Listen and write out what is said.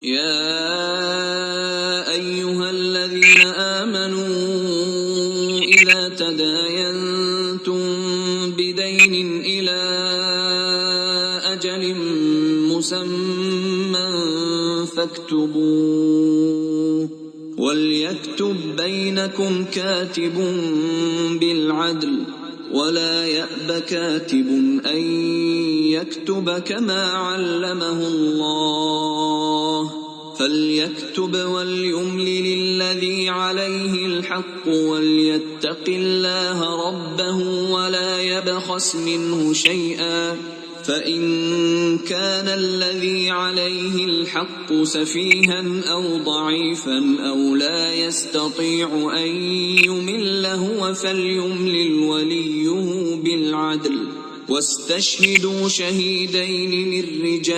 يا أيها الذين آمنوا إذا تداينتم بدين إلى أجل مسمى فاكتبوه وليكتب بينكم كاتب بالعدل ولا يأب كاتب أن يكتب كما علمه الله فليكتب وليملل الذي عليه الحق وليتق الله ربه ولا يبخس منه شيئا فإن كان الذي عليه الحق سفيها أو ضعيفا أو لا يستطيع أن يمل هو فليملل وليه بالعدل واستشهدوا شهيدين من رجال